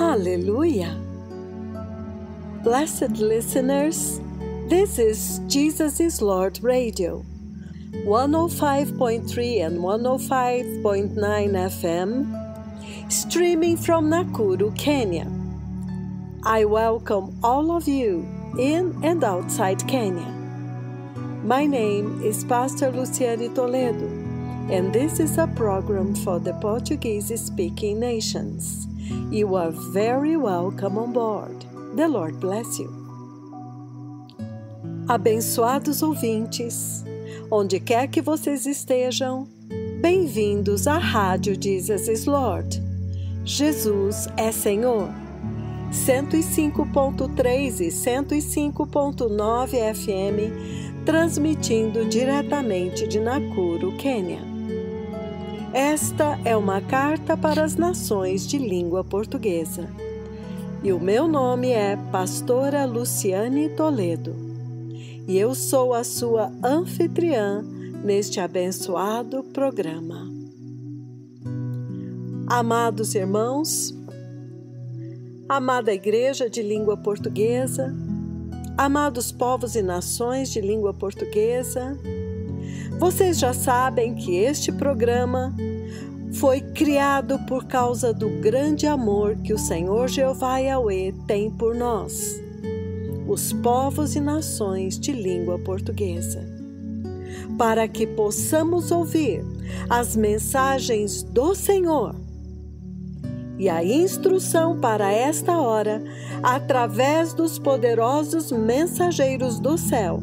Hallelujah! Blessed listeners, this is Jesus is Lord Radio, 105.3 and 105.9 FM, streaming from Nakuru, Kenya. I welcome all of you in and outside Kenya. My name is Pastor Luciane Toledo, and this is a program for the Portuguese-speaking nations. You are very welcome on board. The Lord bless you. Abençoados ouvintes, onde quer que vocês estejam, bem-vindos à Rádio Jesus is Lord. Jesus é Senhor. 105.3 e 105.9 FM, transmitindo diretamente de Nakuru, Quênia. Esta é uma carta para as nações de língua portuguesa. E o meu nome é Pastora Luciane Toledo. E eu sou a sua anfitriã neste abençoado programa. Amados irmãos, amada Igreja de língua portuguesa, amados povos e nações de língua portuguesa, vocês já sabem que este programa foi criado por causa do grande amor que o Senhor Jeová Yahweh tem por nós, os povos e nações de língua portuguesa, para que possamos ouvir as mensagens do Senhor e a instrução para esta hora através dos poderosos mensageiros do céu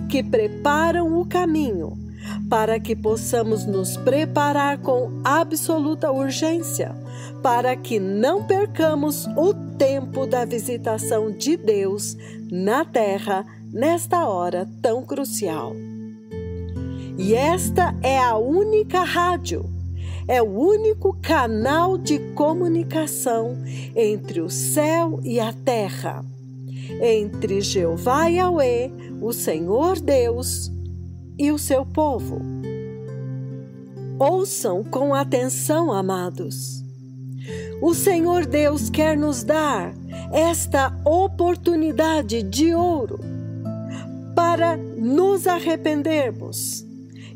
que preparam o caminho para que possamos nos preparar com absoluta urgência, para que não percamos o tempo da visitação de Deus na terra nesta hora tão crucial. E esta é a única rádio, é o único canal de comunicação entre o céu e a terra, entre Jeová Yahweh, o Senhor Deus, e o seu povo. Ouçam com atenção, amados. O Senhor Deus quer nos dar esta oportunidade de ouro para nos arrependermos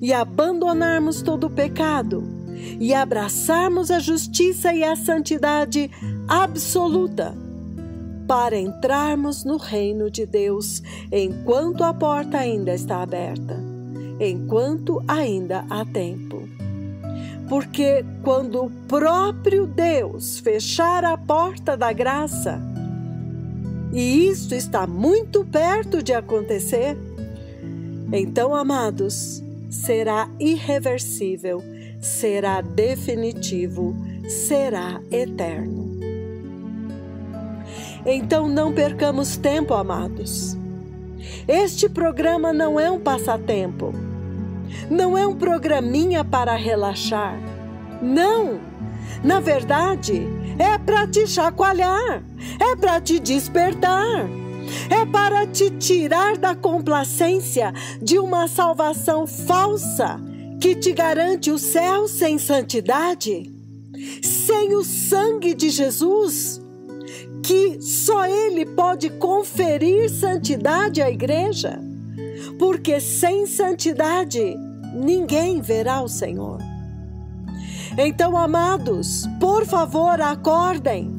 e abandonarmos todo o pecado e abraçarmos a justiça e a santidade absoluta para entrarmos no reino de Deus enquanto a porta ainda está aberta, enquanto ainda há tempo. Porque quando o próprio Deus fechar a porta da graça, e isto está muito perto de acontecer, então, amados, será irreversível, será definitivo, será eterno. Então não percamos tempo, amados. Este programa não é um passatempo, não é um programinha para relaxar. Não! Na verdade, é para te chacoalhar, é para te despertar, é para te tirar da complacência de uma salvação falsa que te garante o céu sem santidade, sem o sangue de Jesus, que só Ele pode conferir santidade à igreja, porque sem santidade ninguém verá o Senhor. Então, amados, por favor, acordem,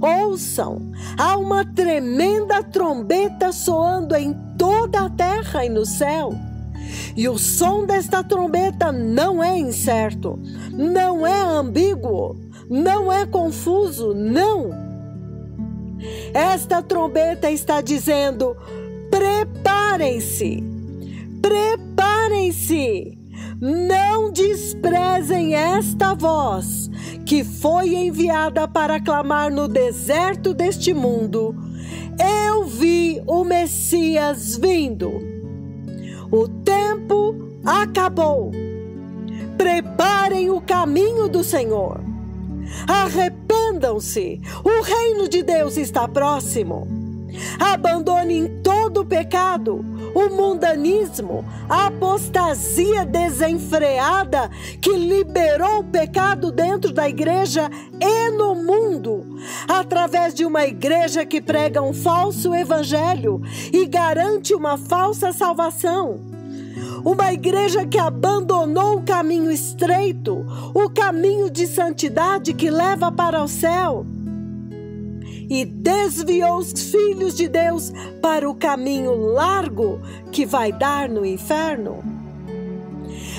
ouçam, há uma tremenda trombeta soando em toda a terra e no céu, e o som desta trombeta não é incerto, não é ambíguo, não é confuso, não. Esta trombeta está dizendo: preparem-se, preparem-se, não desprezem esta voz que foi enviada para clamar no deserto deste mundo: eu vi o Messias vindo, o tempo acabou, preparem o caminho do Senhor. Arrependam-se, o reino de Deus está próximo. Abandonem todo do pecado, o mundanismo, a apostasia desenfreada que liberou o pecado dentro da igreja e no mundo, através de uma igreja que prega um falso evangelho e garante uma falsa salvação. Uma igreja que abandonou o caminho estreito, o caminho de santidade que leva para o céu, e desviou os filhos de Deus para o caminho largo que vai dar no inferno.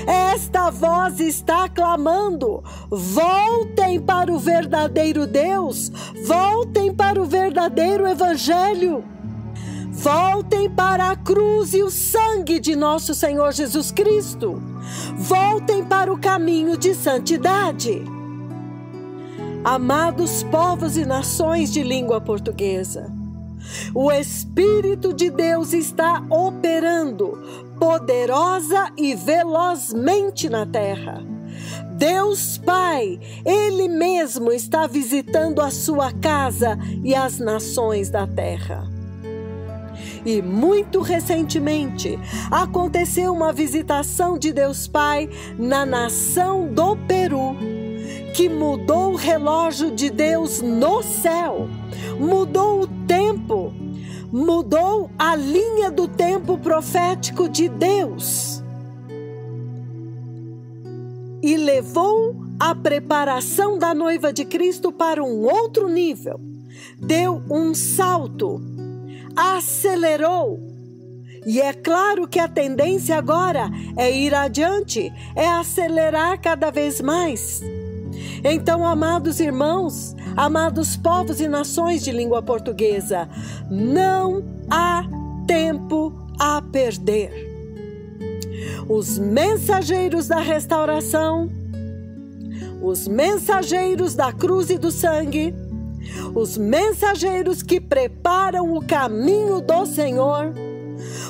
Esta voz está clamando: voltem para o verdadeiro Deus, voltem para o verdadeiro Evangelho, voltem para a cruz e o sangue de nosso Senhor Jesus Cristo, voltem para o caminho de santidade. Amados povos e nações de língua portuguesa, o Espírito de Deus está operando poderosa e velozmente na terra. Deus Pai, Ele mesmo está visitando a sua casa e as nações da terra. E muito recentemente aconteceu uma visitação de Deus Pai na nação do Peru, que mudou o relógio de Deus no céu, mudou o tempo, mudou a linha do tempo profético de Deus e levou a preparação da noiva de Cristo para um outro nível. Deu um salto, acelerou. E é claro que a tendência agora é ir adiante, é acelerar cada vez mais. Então, amados irmãos, amados povos e nações de língua portuguesa, não há tempo a perder. Os mensageiros da restauração, os mensageiros da cruz e do sangue, os mensageiros que preparam o caminho do Senhor,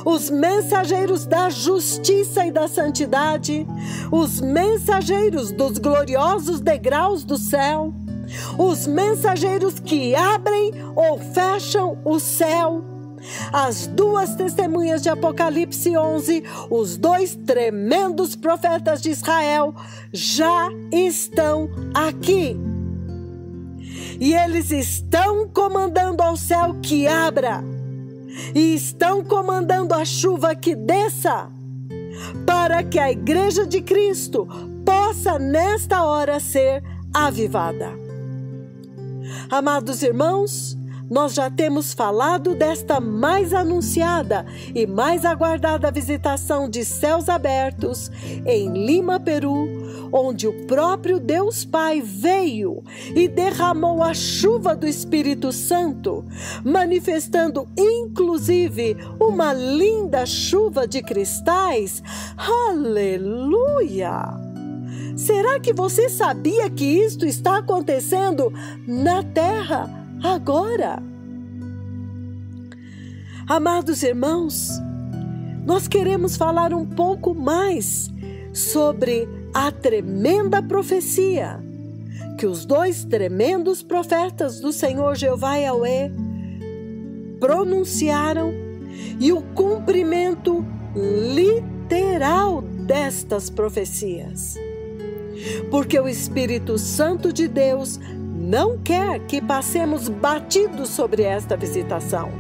os mensageiros da justiça e da santidade, os mensageiros dos gloriosos degraus do céu, os mensageiros que abrem ou fecham o céu, as duas testemunhas de Apocalipse 11, os dois tremendos profetas de Israel já estão aqui. E eles estão comandando ao céu que abra, e estão comandando a chuva que desça, para que a igreja de Cristo possa nesta hora ser avivada. Amados irmãos, nós já temos falado desta mais anunciada e mais aguardada visitação de céus abertos em Lima, Peru, onde o próprio Deus Pai veio e derramou a chuva do Espírito Santo, manifestando inclusive uma linda chuva de cristais. Aleluia! Será que você sabia que isto está acontecendo na terra agora? Amados irmãos, nós queremos falar um pouco mais sobre a tremenda profecia que os dois tremendos profetas do Senhor Jeová Yahweh pronunciaram e o cumprimento literal destas profecias. Porque o Espírito Santo de Deus não quer que passemos batidos sobre esta visitação.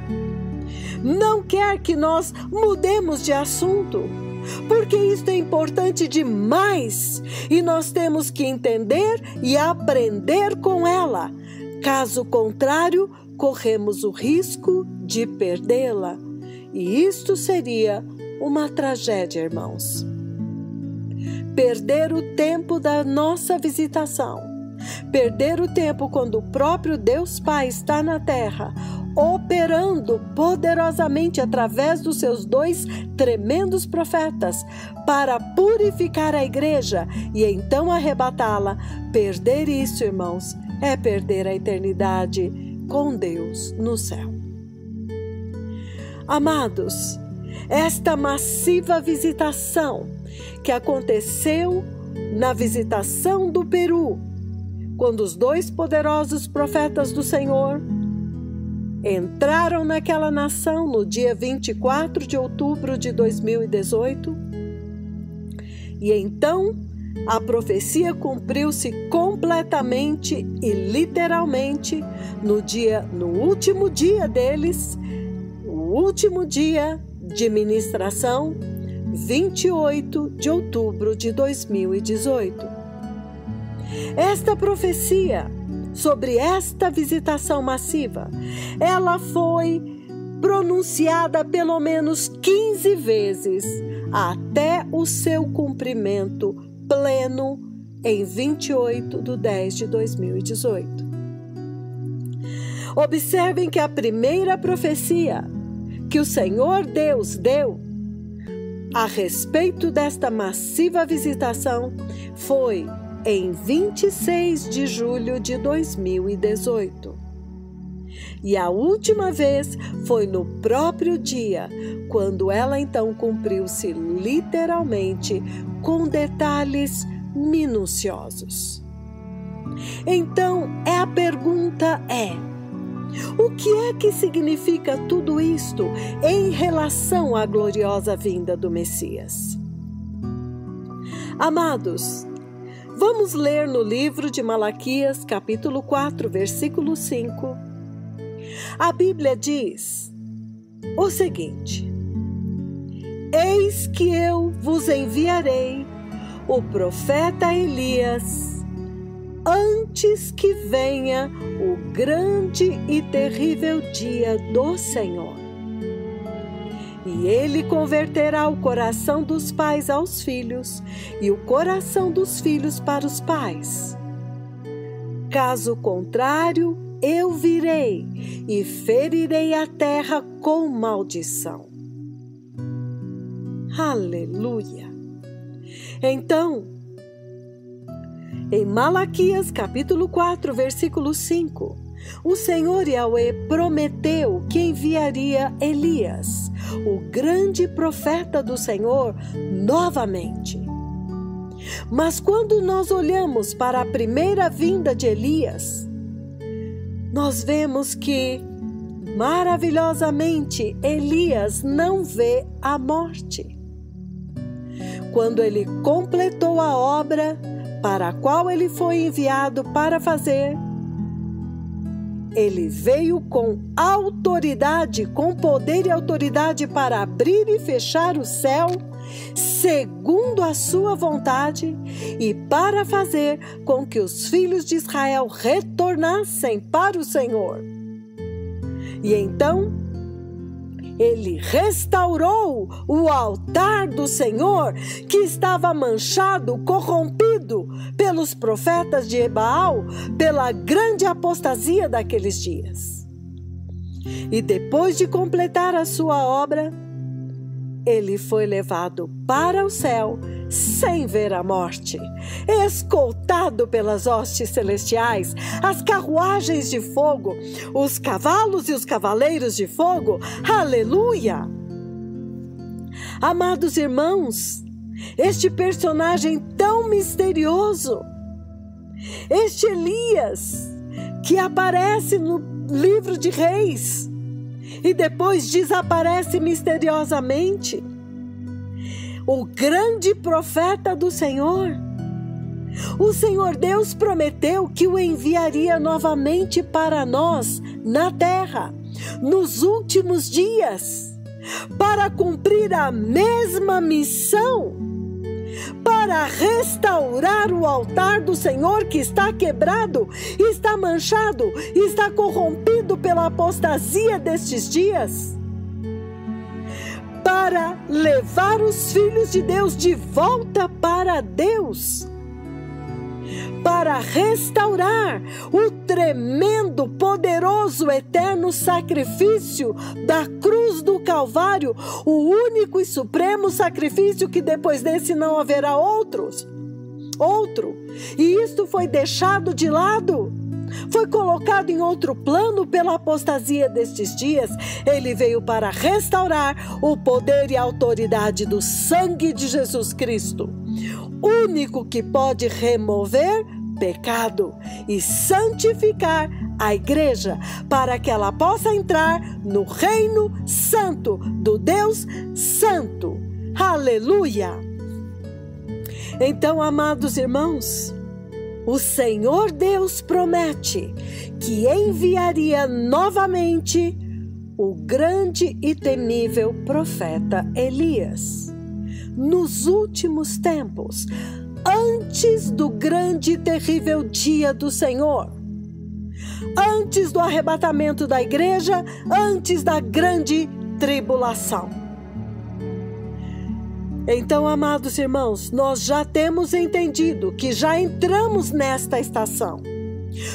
Não quer que nós mudemos de assunto, porque isto é importante demais e nós temos que entender e aprender com ela. Caso contrário, corremos o risco de perdê-la. E isto seria uma tragédia, irmãos. Perder o tempo da nossa visitação, perder o tempo quando o próprio Deus Pai está na terra, operando poderosamente através dos seus dois tremendos profetas para purificar a igreja e então arrebatá-la. Perder isso, irmãos, é perder a eternidade com Deus no céu. Amados, esta massiva visitação que aconteceu na visitação do Peru, quando os dois poderosos profetas do Senhor entraram naquela nação no dia 24 de outubro de 2018. E então a profecia cumpriu-se completamente e literalmente no último dia deles, o último dia de ministração, 28 de outubro de 2018. Esta profecia sobre esta visitação massiva, ela foi pronunciada pelo menos 15 vezes até o seu cumprimento pleno em 28/10/2018. Observem que a primeira profecia que o Senhor Deus deu a respeito desta massiva visitação foi em 26 de julho de 2018. E a última vez foi no próprio dia, quando ela então cumpriu-se literalmente com detalhes minuciosos. Então, a pergunta é: o que é que significa tudo isto em relação à gloriosa vinda do Messias? Amados, vamos ler no livro de Malaquias, capítulo 4, versículo 5. A Bíblia diz o seguinte: Eis que eu vos enviarei o profeta Elias, antes que venha o grande e terrível dia do Senhor. E ele converterá o coração dos pais aos filhos e o coração dos filhos para os pais. Caso contrário, eu virei e ferirei a terra com maldição. Aleluia! Então, em Malaquias capítulo 4, versículo 5, o Senhor Yahweh prometeu que enviaria Elias, o grande profeta do Senhor, novamente. Mas quando nós olhamos para a primeira vinda de Elias, nós vemos que, maravilhosamente, Elias não vê a morte. Quando ele completou a obra para a qual ele foi enviado para fazer, ele veio com autoridade, com poder e autoridade para abrir e fechar o céu, segundo a sua vontade, e para fazer com que os filhos de Israel retornassem para o Senhor. E então, ele restaurou o altar do Senhor, que estava manchado, corrompido pelos profetas de Baal, pela grande apostasia daqueles dias. E depois de completar a sua obra, ele foi levado para o céu sem ver a morte, escoltado pelas hostes celestiais, as carruagens de fogo, os cavalos e os cavaleiros de fogo. Aleluia! Amados irmãos, este personagem tão misterioso, este Elias, que aparece no livro de Reis e depois desaparece misteriosamente, o grande profeta do Senhor, o Senhor Deus prometeu que o enviaria novamente para nós na terra, nos últimos dias, para cumprir a mesma missão, para restaurar o altar do Senhor que está quebrado, está manchado, está corrompido pela apostasia destes dias, para levar os filhos de Deus de volta para Deus, para restaurar o tremendo, poderoso, eterno sacrifício da cruz do Calvário, o único e supremo sacrifício que depois desse não haverá outro. E isto foi deixado de lado, foi colocado em outro plano pela apostasia destes dias. Ele veio para restaurar o poder e a autoridade do sangue de Jesus Cristo, único que pode remover pecado e santificar a igreja, para que ela possa entrar no reino santo do Deus Santo. Aleluia! Então, amados irmãos, o Senhor Deus promete que enviaria novamente o grande e temível profeta Elias nos últimos tempos, antes do grande e terrível dia do Senhor, antes do arrebatamento da igreja, antes da grande tribulação. Então, amados irmãos, nós já temos entendido que já entramos nesta estação.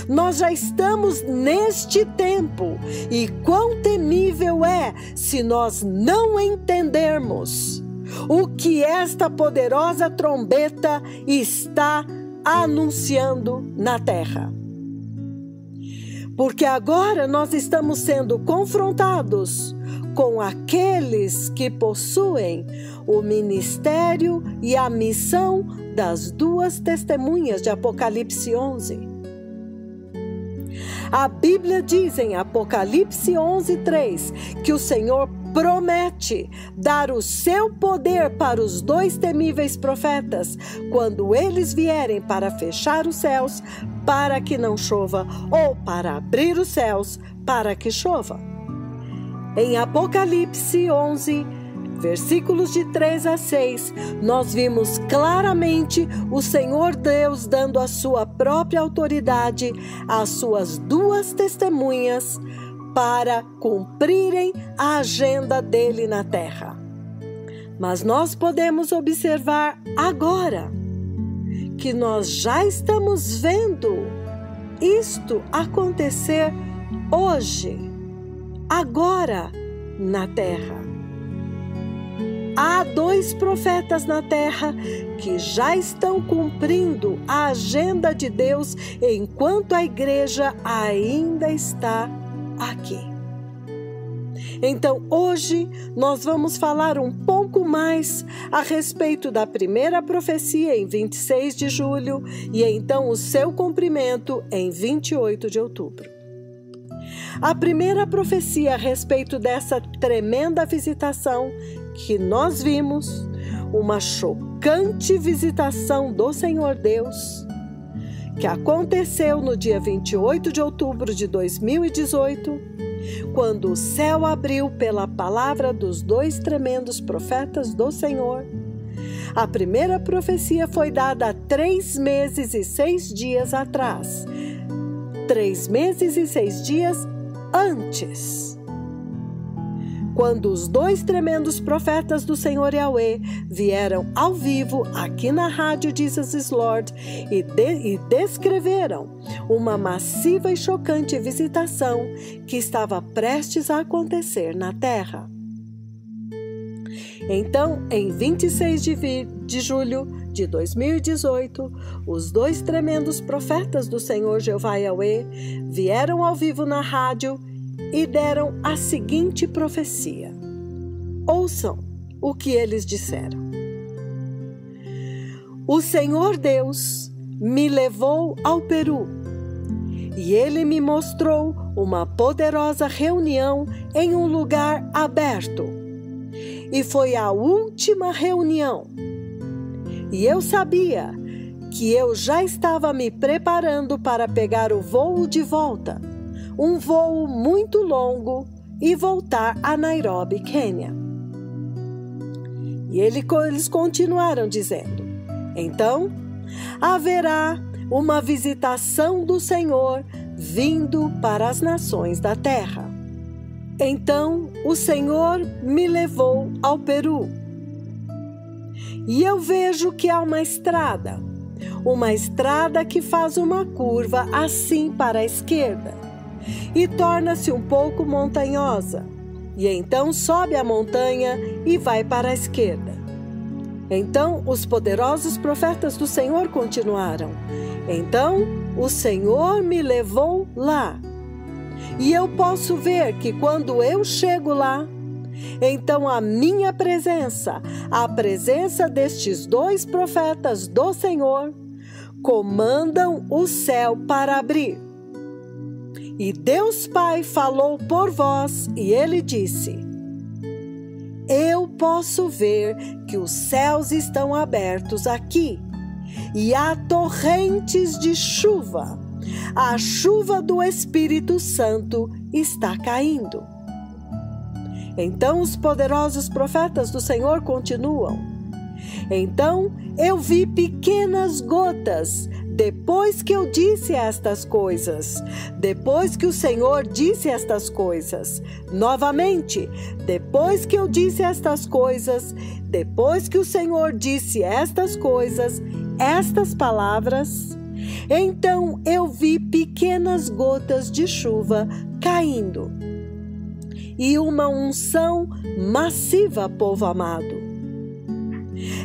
Nós já estamos neste tempo, e quão temível é se nós não entendermos o que esta poderosa trombeta está anunciando na terra. Porque agora nós estamos sendo confrontados com aqueles que possuem o ministério e a missão das duas testemunhas de Apocalipse 11. A Bíblia diz em Apocalipse 11:3 que o Senhor promete dar o seu poder para os dois temíveis profetas quando eles vierem para fechar os céus para que não chova, ou para abrir os céus para que chova. Em Apocalipse 11, versículos de 3 a 6, nós vimos claramente o Senhor Deus dando a sua própria autoridade às suas duas testemunhas para cumprirem a agenda dele na terra. Mas nós podemos observar agora que nós já estamos vendo isto acontecer hoje, agora na terra. Há dois profetas na terra que já estão cumprindo a agenda de Deus enquanto a igreja ainda está aqui. Então, hoje nós vamos falar um pouco mais a respeito da primeira profecia em 26 de julho e então o seu cumprimento em 28 de outubro. A primeira profecia a respeito dessa tremenda visitação que nós vimos, uma chocante visitação do Senhor Deus, que aconteceu no dia 28 de outubro de 2018, quando o céu abriu pela palavra dos dois tremendos profetas do Senhor. A primeira profecia foi dada há 3 meses e 6 dias atrás. 3 meses e 6 dias antes. Quando os dois tremendos profetas do Senhor Yahweh vieram ao vivo aqui na rádio Jesus is Lord e descreveram uma massiva e chocante visitação que estava prestes a acontecer na terra. Então, em 26 de julho de 2018, os dois tremendos profetas do Senhor Jeová Yahweh vieram ao vivo na rádio e deram a seguinte profecia. Ouçam o que eles disseram. O Senhor Deus me levou ao Peru e ele me mostrou uma poderosa reunião em um lugar aberto. E foi a última reunião. E eu sabia que eu já estava me preparando para pegar o voo de volta, um voo muito longo, e voltar a Nairobi, Quênia. E eles continuaram dizendo: então haverá uma visitação do Senhor vindo para as nações da terra. Então o Senhor me levou ao Peru. E eu vejo que há uma estrada que faz uma curva assim para a esquerda e torna-se um pouco montanhosa. E então sobe a montanha e vai para a esquerda. Então os poderosos profetas do Senhor continuaram: então o Senhor me levou lá. E eu posso ver que quando eu chego lá, então a minha presença, a presença destes dois profetas do Senhor, comandam o céu para abrir. E Deus Pai falou por vós, e ele disse: eu posso ver que os céus estão abertos aqui, e há torrentes de chuva. A chuva do Espírito Santo está caindo. Então os poderosos profetas do Senhor continuam: então eu vi pequenas gotas, depois que eu disse estas coisas. Depois que o Senhor disse estas coisas. Novamente, depois que eu disse estas coisas. Depois que o Senhor disse estas coisas, estas palavras. Então eu vi pequenas gotas de chuva caindo. E uma unção massiva, povo amado.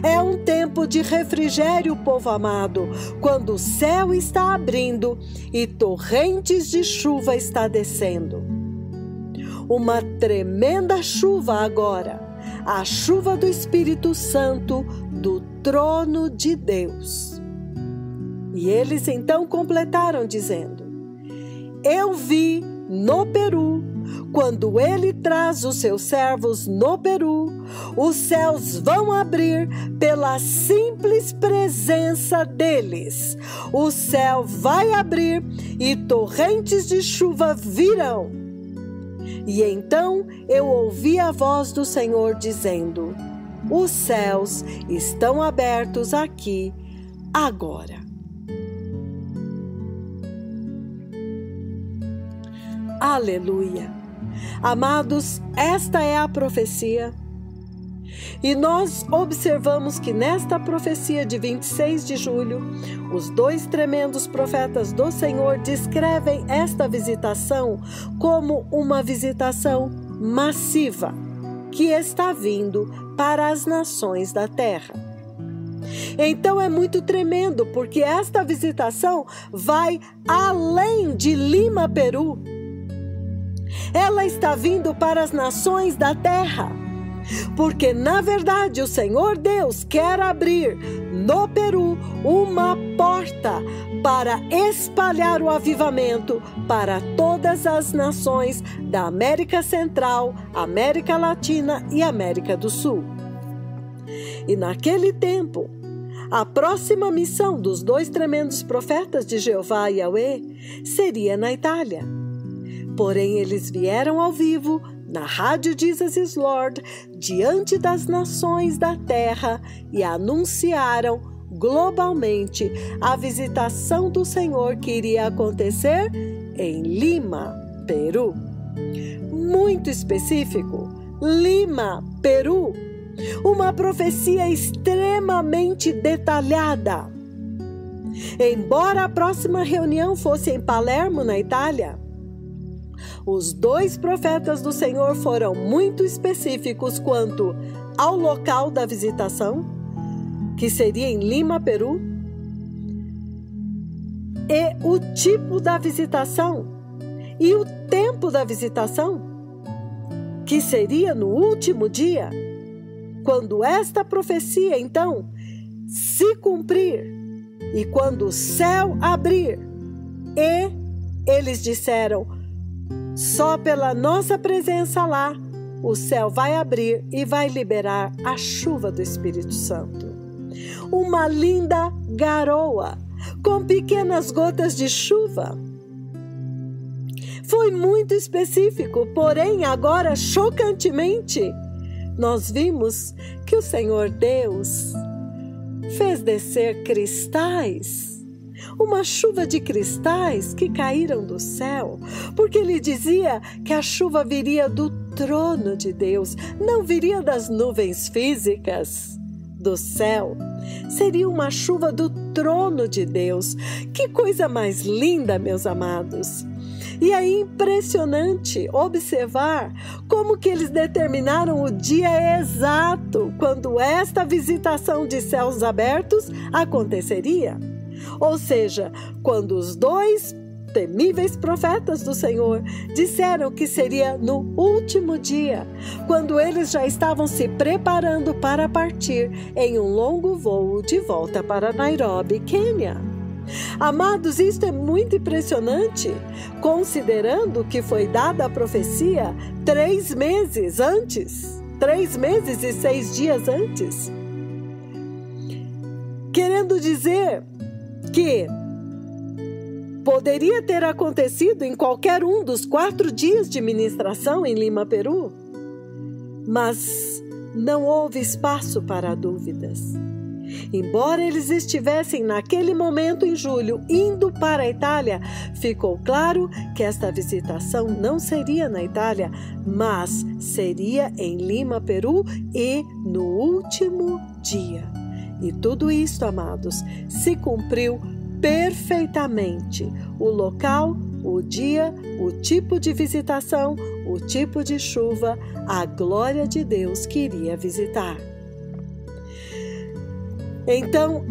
É um tempo de refrigério, povo amado, quando o céu está abrindo e torrentes de chuva está descendo. Uma tremenda chuva agora, a chuva do Espírito Santo do trono de Deus. E eles então completaram dizendo: eu vi no Peru, quando ele traz os seus servos no Peru, os céus vão abrir pela simples presença deles. O céu vai abrir e torrentes de chuva virão. E então eu ouvi a voz do Senhor dizendo: os céus estão abertos aqui agora. Aleluia! Amados, esta é a profecia. E nós observamos que nesta profecia de 26 de julho, os dois tremendos profetas do Senhor descrevem esta visitação como uma visitação massiva que está vindo para as nações da terra. Então é muito tremendo, porque esta visitação vai além de Lima, Peru. Ela está vindo para as nações da terra, porque na verdade o Senhor Deus quer abrir no Peru uma porta para espalhar o avivamento para todas as nações da América Central, América Latina e América do Sul. E naquele tempo, a próxima missão dos dois tremendos profetas de Jeová e Yahweh seria na Itália. Porém, eles vieram ao vivo, na Rádio Jesus is Lord, diante das nações da terra e anunciaram globalmente a visitação do Senhor que iria acontecer em Lima, Peru. Muito específico, Lima, Peru. Uma profecia extremamente detalhada. Embora a próxima reunião fosse em Palermo, na Itália, os dois profetas do Senhor foram muito específicos quanto ao local da visitação, que seria em Lima, Peru, e o tipo da visitação e o tempo da visitação, que seria no último dia, quando esta profecia, então, se cumprir e quando o céu abrir. E eles disseram: só pela nossa presença lá, o céu vai abrir e vai liberar a chuva do Espírito Santo. Uma linda garoa com pequenas gotas de chuva. Foi muito específico, porém agora chocantemente, nós vimos que o Senhor Deus fez descer cristais, uma chuva de cristais que caíram do céu, porque ele dizia que a chuva viria do trono de Deus, não viria das nuvens físicas do céu, seria uma chuva do trono de Deus. Que coisa mais linda, meus amados! E é impressionante observar como que eles determinaram o dia exato quando esta visitação de céus abertos aconteceria. Ou seja, quando os dois temíveis profetas do Senhor disseram que seria no último dia, quando eles já estavam se preparando para partir em um longo voo de volta para Nairobi, Quênia. Amados, isto é muito impressionante, considerando que foi dada a profecia 3 meses antes, 3 meses e 6 dias antes. Querendo dizer que poderia ter acontecido em qualquer um dos 4 dias de ministração em Lima, Peru, mas não houve espaço para dúvidas. Embora eles estivessem naquele momento em julho indo para a Itália, ficou claro que esta visitação não seria na Itália, mas seria em Lima, Peru, e no último dia. E tudo isto, amados, se cumpriu perfeitamente. O local, o dia, o tipo de visitação, o tipo de chuva, a glória de Deus que iria visitar. Então,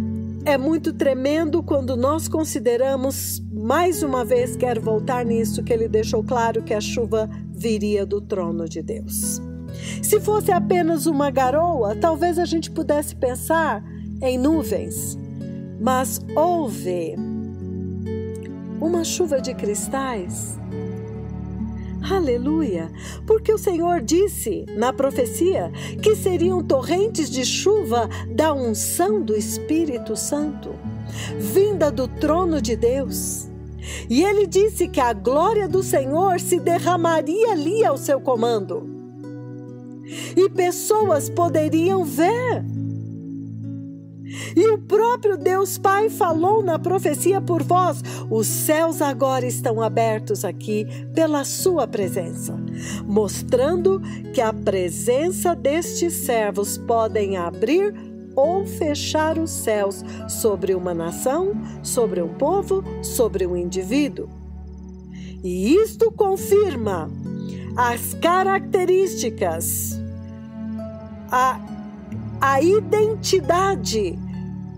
é muito tremendo quando nós consideramos, mais uma vez quero voltar nisso, que ele deixou claro que a chuva viria do trono de Deus. Se fosse apenas uma garoa, talvez a gente pudesse pensar em nuvens, mas houve uma chuva de cristais. Aleluia! Porque o Senhor disse na profecia que seriam torrentes de chuva da unção do Espírito Santo, vinda do trono de Deus. E ele disse que a glória do Senhor se derramaria ali ao seu comando. E pessoas poderiam ver. E o próprio Deus Pai falou na profecia por voz: os céus agora estão abertos aqui pela sua presença, mostrando que a presença destes servos podem abrir ou fechar os céus sobre uma nação, sobre um povo, sobre um indivíduo. E isto confirma as características, a identidade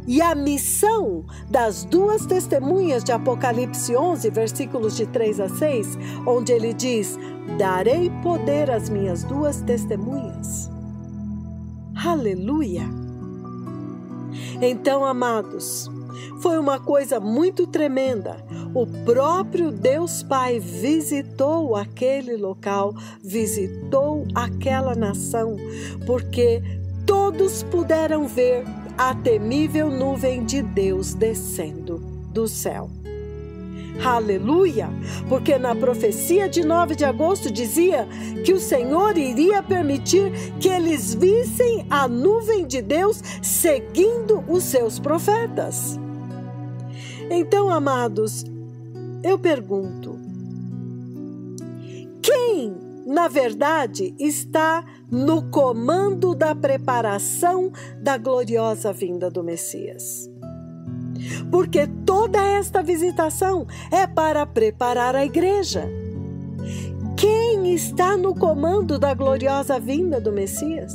e a missão das 2 testemunhas de Apocalipse 11, versículos de 3 a 6, onde ele diz: darei poder às minhas 2 testemunhas. Aleluia! Então, amados, foi uma coisa muito tremenda. O próprio Deus Pai visitou aquele local, visitou aquela nação, porque todos puderam ver a temível nuvem de Deus descendo do céu. Aleluia! Porque na profecia de 9 de agosto dizia que o Senhor iria permitir que eles vissem a nuvem de Deus seguindo os seus profetas. Então, amados, eu pergunto: quem, na verdade, está no comando da preparação da gloriosa vinda do Messias? Porque toda esta visitação é para preparar a igreja. Quem está no comando da gloriosa vinda do Messias?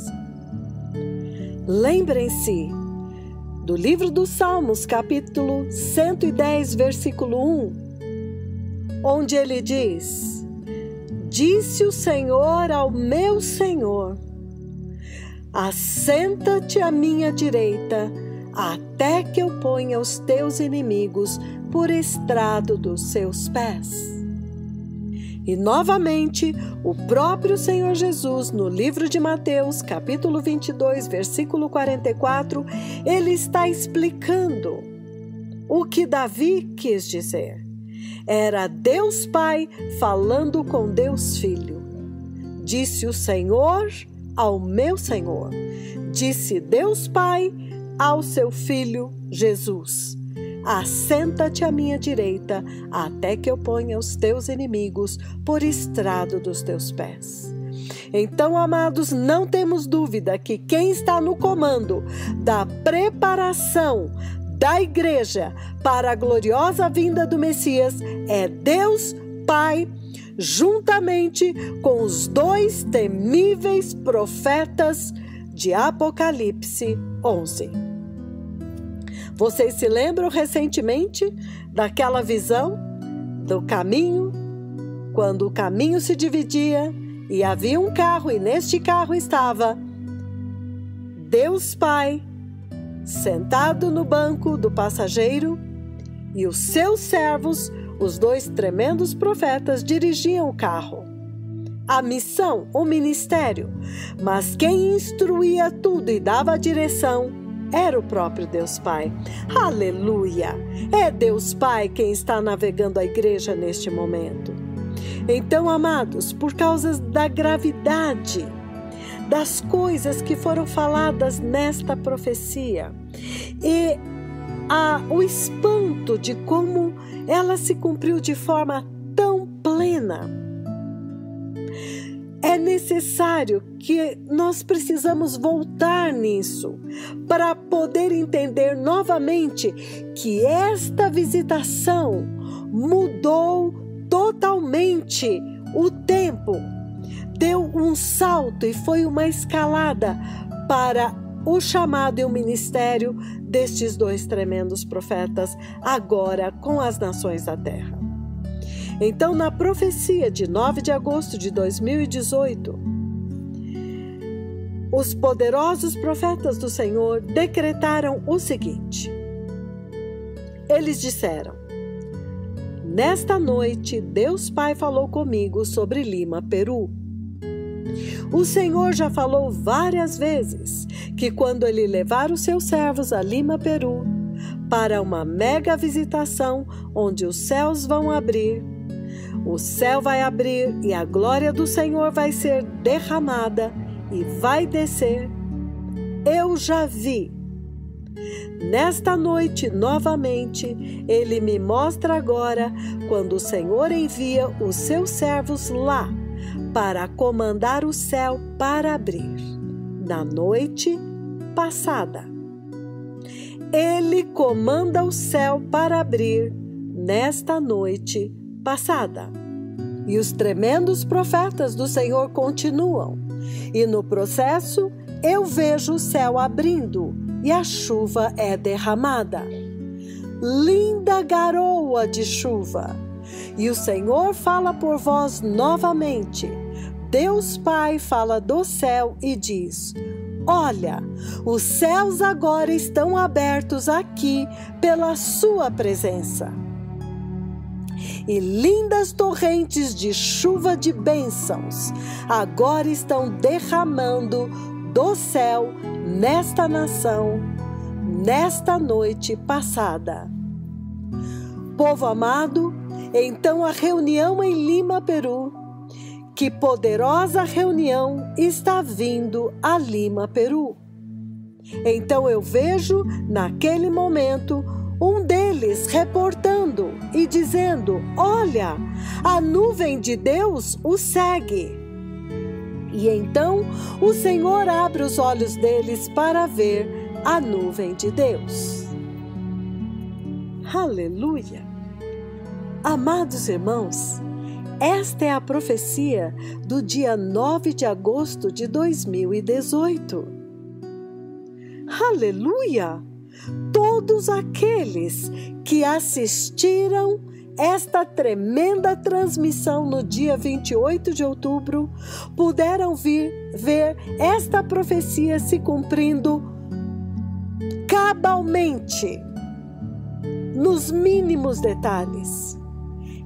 Lembrem-se do livro dos Salmos, capítulo 110, versículo 1, onde ele diz: disse o Senhor ao meu Senhor: assenta-te à minha direita, até que eu ponha os teus inimigos por estrado dos seus pés. E novamente, o próprio Senhor Jesus, no livro de Mateus, capítulo 22, versículo 44, ele está explicando o que Davi quis dizer. Era Deus Pai falando com Deus Filho. Disse o Senhor ao meu Senhor. Disse Deus Pai ao seu Filho Jesus: assenta-te à minha direita, até que eu ponha os teus inimigos por estrado dos teus pés. Então, amados, não temos dúvida que quem está no comando da preparação da igreja para a gloriosa vinda do Messias é Deus Pai, juntamente com os 2 temíveis profetas de Apocalipse 11. Vocês se lembram recentemente daquela visão do caminho, quando o caminho se dividia e havia um carro, e neste carro estava Deus Pai, sentado no banco do passageiro, e os seus servos, os 2 tremendos profetas, dirigiam o carro. A missão, o ministério, mas quem instruía tudo e dava a direção era o próprio Deus Pai. Aleluia! É Deus Pai quem está navegando a igreja neste momento. Então, amados, por causa da gravidade das coisas que foram faladas nesta profecia e o espanto de como ela se cumpriu de forma tão plena, é necessário que nós precisamos voltar nisso para poder entender novamente que esta visitação mudou totalmente o tempo, deu um salto e foi uma escalada para o chamado e o ministério destes 2 tremendos profetas, agora com as nações da terra. Então, na profecia de 9 de agosto de 2018, os poderosos profetas do Senhor decretaram o seguinte. Eles disseram: nesta noite, Deus Pai falou comigo sobre Lima, Peru. O Senhor já falou várias vezes que quando Ele levar os seus servos a Lima, Peru, para uma mega visitação onde os céus vão abrir, o céu vai abrir e a glória do Senhor vai ser derramada e vai descer. Eu já vi. Nesta noite, novamente, Ele me mostra agora quando o Senhor envia os seus servos lá para comandar o céu para abrir. Na noite passada, Ele comanda o céu para abrir nesta noite passada. E os tremendos profetas do Senhor continuam. E no processo, eu vejo o céu abrindo e a chuva é derramada. Linda garoa de chuva. E o Senhor fala por vós novamente. Deus Pai fala do céu e diz: olha, os céus agora estão abertos aqui pela sua presença. E lindas torrentes de chuva de bênçãos agora estão derramando do céu nesta nação, nesta noite passada. Povo amado, então a reunião em Lima, Peru, que poderosa reunião está vindo a Lima, Peru. Então eu vejo naquele momento um deles reportando e dizendo: olha, a nuvem de Deus o segue. E então o Senhor abre os olhos deles para ver a nuvem de Deus. Aleluia! Amados irmãos, esta é a profecia do dia 9 de agosto de 2018. Aleluia! Todos aqueles que assistiram esta tremenda transmissão no dia 28 de outubro puderam ver esta profecia se cumprindo cabalmente, nos mínimos detalhes.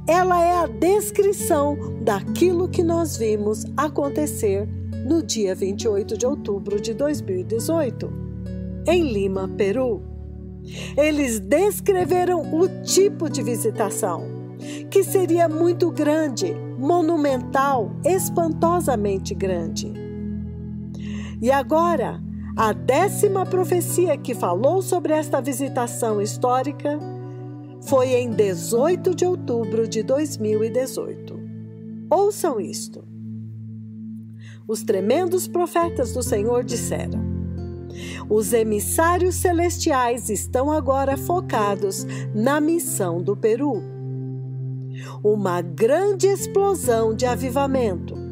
Ela é a descrição daquilo que nós vimos acontecer no dia 28 de outubro de 2018. Em Lima, Peru. Eles descreveram o tipo de visitação, que seria muito grande, monumental, espantosamente grande. E agora, a 10ª profecia que falou sobre esta visitação histórica foi em 18 de outubro de 2018. Ouçam isto. Os tremendos profetas do Senhor disseram: os emissários celestiais estão agora focados na missão do Peru. Uma grande explosão de avivamento.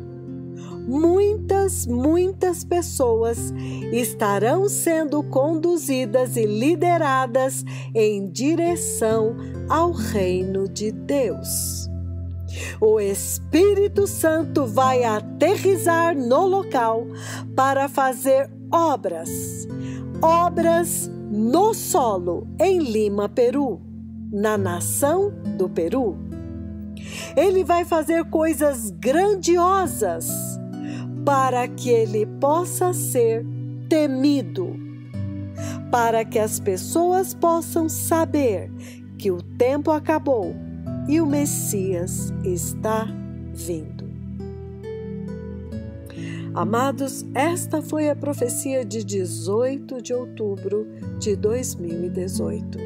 Muitas pessoas estarão sendo conduzidas e lideradas em direção ao reino de Deus. O Espírito Santo vai aterrissar no local para fazer obras no solo em Lima, Peru. na nação do Peru. Ele vai fazer coisas grandiosas para que ele possa ser temido, para que as pessoas possam saber que o tempo acabou e o Messias está vindo. Amados, esta foi a profecia de 18 de outubro de 2018,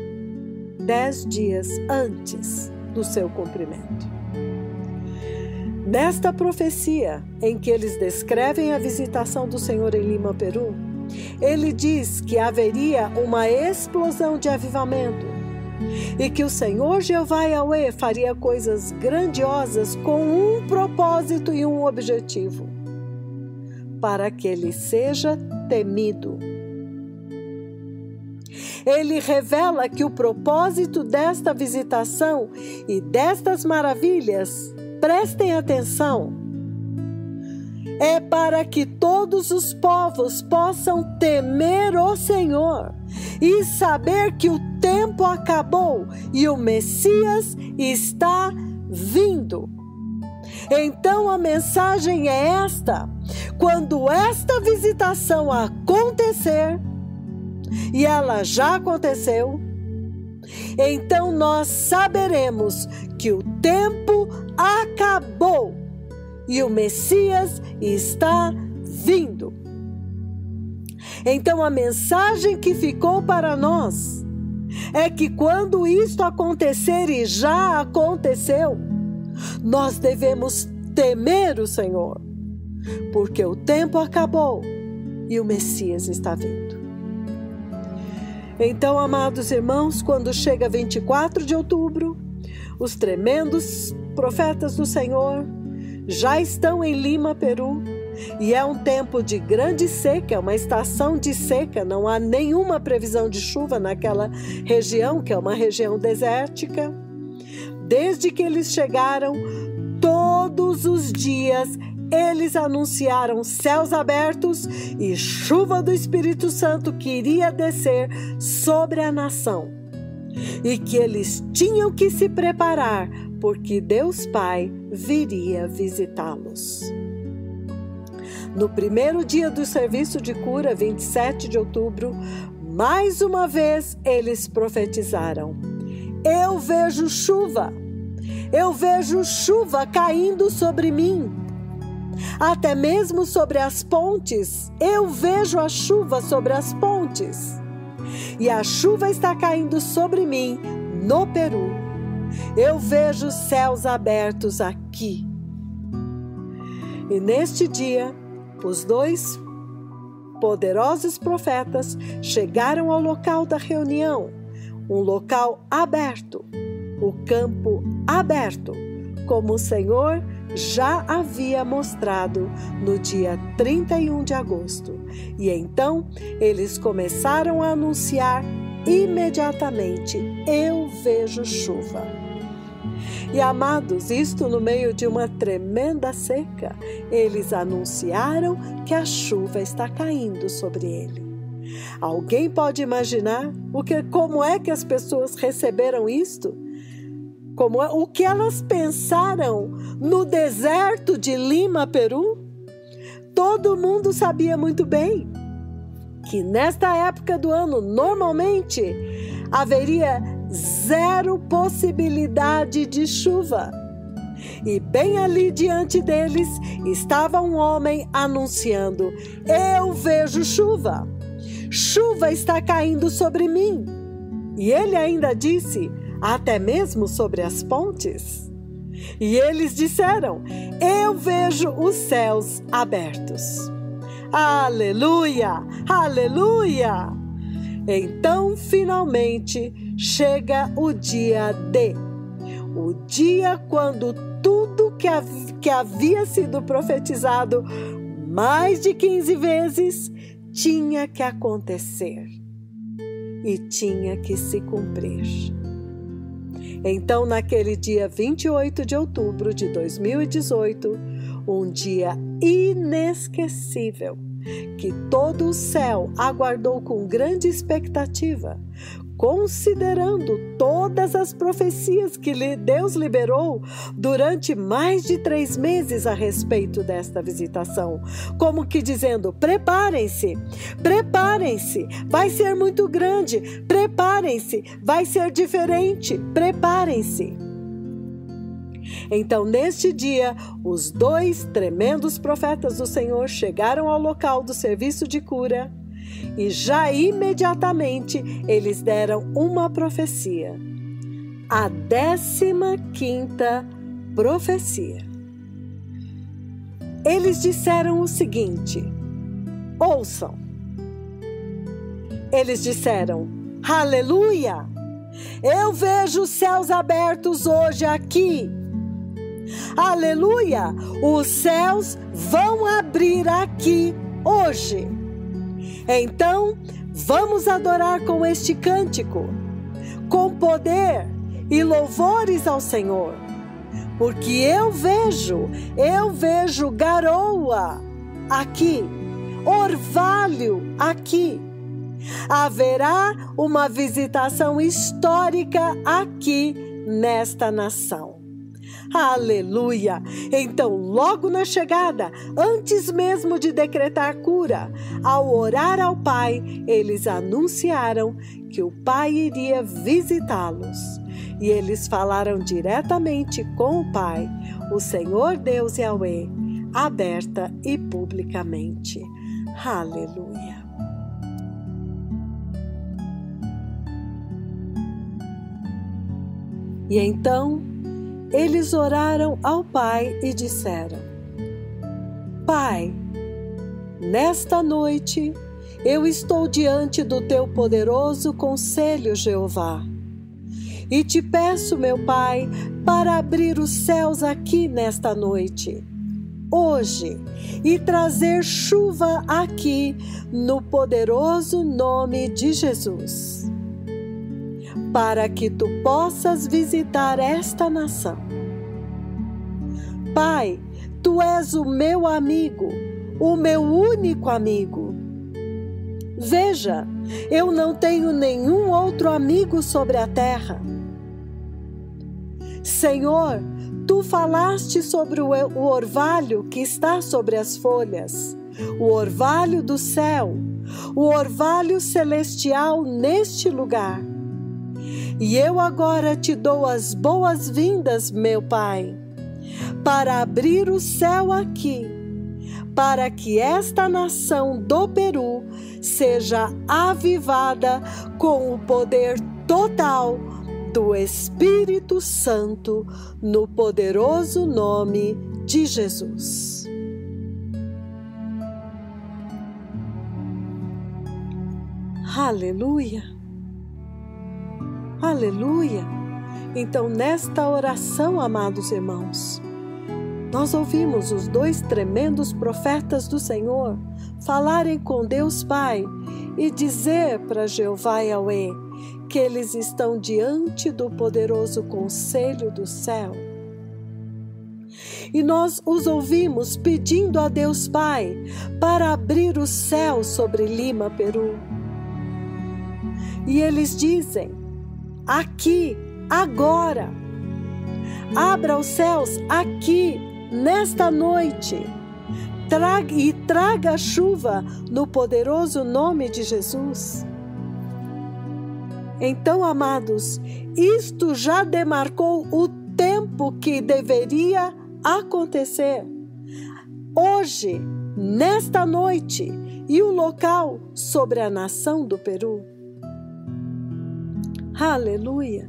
10 dias antes do seu cumprimento. Nesta profecia, em que eles descrevem a visitação do Senhor em Lima, Peru, ele diz que haveria uma explosão de avivamento e que o Senhor Jeová Yahweh faria coisas grandiosas com um propósito e um objetivo: para que ele seja temido. Ele revela que o propósito desta visitação e destas maravilhas, prestem atenção, é para que todos os povos possam temer o Senhor e saber que o tempo acabou e o Messias está vindo. Então a mensagem é esta: quando esta visitação acontecer, e ela já aconteceu, então nós saberemos que o tempo acabou e o Messias está vindo. Então a mensagem que ficou para nós é que quando isto acontecer, e já aconteceu, nós devemos temer o Senhor, porque o tempo acabou e o Messias está vindo. Então, amados irmãos, quando chega 24 de outubro, os tremendos profetas do Senhor já estão em Lima, Peru, e é um tempo de grande seca, uma estação de seca, não há nenhuma previsão de chuva naquela região, que é uma região desértica. Desde que eles chegaram, todos os dias eles anunciaram céus abertos e chuva do Espírito Santo que iria descer sobre a nação. E que eles tinham que se preparar, porque Deus Pai viria visitá-los. No primeiro dia do serviço de cura, 27 de outubro, mais uma vez eles profetizaram: eu vejo chuva caindo sobre mim. Até mesmo sobre as pontes, eu vejo a chuva sobre as pontes. E a chuva está caindo sobre mim no Peru. Eu vejo céus abertos aqui. E neste dia, os dois poderosos profetas chegaram ao local da reunião, um local aberto, o campo aberto, como o Senhor já havia mostrado no dia 31 de agosto. E então eles começaram a anunciar imediatamente: eu vejo chuva. E amados, isto no meio de uma tremenda seca, eles anunciaram que a chuva está caindo sobre ele. Alguém pode imaginar como é que as pessoas receberam isto? O que elas pensaram no deserto de Lima, Peru? Todo mundo sabia muito bem que nesta época do ano, normalmente, haveria zero possibilidade de chuva. E bem ali diante deles estava um homem anunciando: eu vejo chuva. Chuva está caindo sobre mim. E ele ainda disse: até mesmo sobre as pontes. E eles disseram: eu vejo os céus abertos. Aleluia! Aleluia! Então, finalmente, chega o dia D. O dia quando tudo que havia sido profetizado mais de 15 vezes tinha que acontecer. E tinha que se cumprir. Então, naquele dia 28 de outubro de 2018, um dia inesquecível, que todo o céu aguardou com grande expectativa, considerando todas as profecias que Deus liberou durante mais de 3 meses a respeito desta visitação, como que dizendo: preparem-se, preparem-se, vai ser muito grande, preparem-se, vai ser diferente, preparem-se. Então, neste dia, os 2 tremendos profetas do Senhor chegaram ao local do serviço de cura e já imediatamente eles deram uma profecia, a 15ª profecia. Eles disseram o seguinte: ouçam. Eles disseram: aleluia! Eu vejo os céus abertos hoje aqui. Aleluia! Os céus vão abrir aqui hoje. Então, vamos adorar com este cântico, com poder e louvores ao Senhor, porque eu vejo garoa aqui, orvalho aqui. Haverá uma visitação histórica aqui nesta nação. Aleluia! Então, logo na chegada, antes mesmo de decretar cura, ao orar ao Pai, eles anunciaram que o Pai iria visitá-los. E eles falaram diretamente com o Pai, o Senhor Deus Yahweh, aberta e publicamente. Aleluia! E então, eles oraram ao Pai e disseram: Pai, nesta noite eu estou diante do teu poderoso conselho, Jeová, e te peço, meu Pai, para abrir os céus aqui nesta noite, hoje, e trazer chuva aqui no poderoso nome de Jesus, para que tu possas visitar esta nação. Pai, tu és o meu amigo, o meu único amigo. Veja, eu não tenho nenhum outro amigo sobre a terra. Senhor, tu falaste sobre o orvalho que está sobre as folhas, o orvalho do céu, o orvalho celestial neste lugar. E eu agora te dou as boas-vindas, meu Pai, para abrir o céu aqui, para que esta nação do Peru seja avivada com o poder total do Espírito Santo, no poderoso nome de Jesus. Aleluia! Aleluia! Então, nesta oração, amados irmãos, nós ouvimos os 2 tremendos profetas do Senhor falarem com Deus Pai e dizer para Jeová Yahweh que eles estão diante do poderoso conselho do céu. E nós os ouvimos pedindo a Deus Pai para abrir o céu sobre Lima, Peru. E eles dizem: aqui, agora, abra os céus aqui, nesta noite, traga a chuva no poderoso nome de Jesus. Então, amados, isto já demarcou o tempo que deveria acontecer. Hoje, nesta noite, e o local sobre a nação do Peru. Aleluia!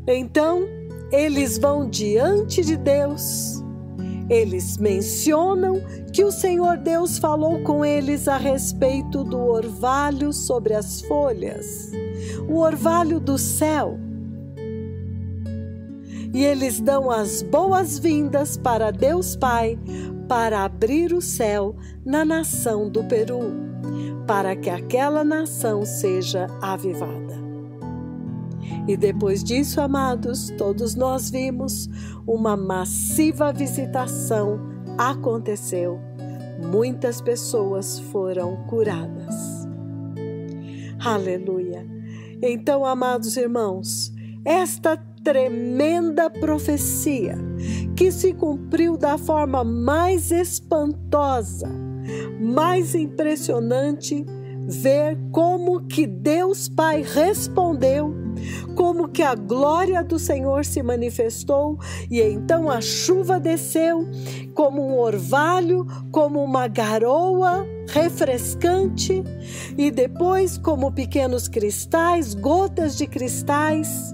Então, eles vão diante de Deus. Eles mencionam que o Senhor Deus falou com eles a respeito do orvalho sobre as folhas, o orvalho do céu. E eles dão as boas-vindas para Deus Pai para abrir o céu na nação do Peru, para que aquela nação seja avivada. E depois disso, amados, todos nós vimos uma massiva visitação aconteceu. Muitas pessoas foram curadas. Aleluia! Então, amados irmãos, esta tremenda profecia que se cumpriu da forma mais espantosa, mais impressionante, ver como que Deus Pai respondeu, como que a glória do Senhor se manifestou, e então a chuva desceu como um orvalho, como uma garoa refrescante, e depois como pequenos cristais, gotas de cristais,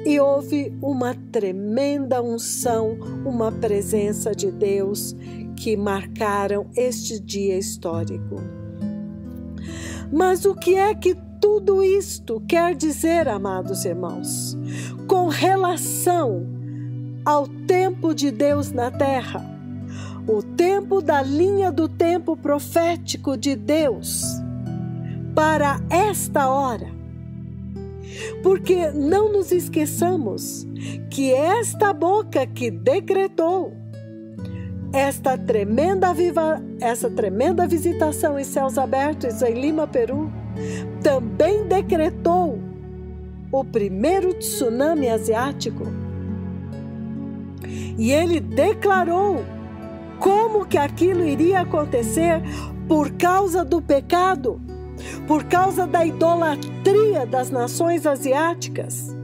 e houve uma tremenda unção, uma presença de Deus que marcaram este dia histórico. Mas o que é que tudo isto quer dizer, amados irmãos, com relação ao tempo de Deus na terra, o tempo da linha do tempo profético de Deus para esta hora? Porque não nos esqueçamos que esta boca que decretou essa tremenda visitação em céus abertos em Lima, Peru, também decretou o primeiro tsunami asiático. E ele declarou como que aquilo iria acontecer por causa do pecado, por causa da idolatria das nações asiáticas.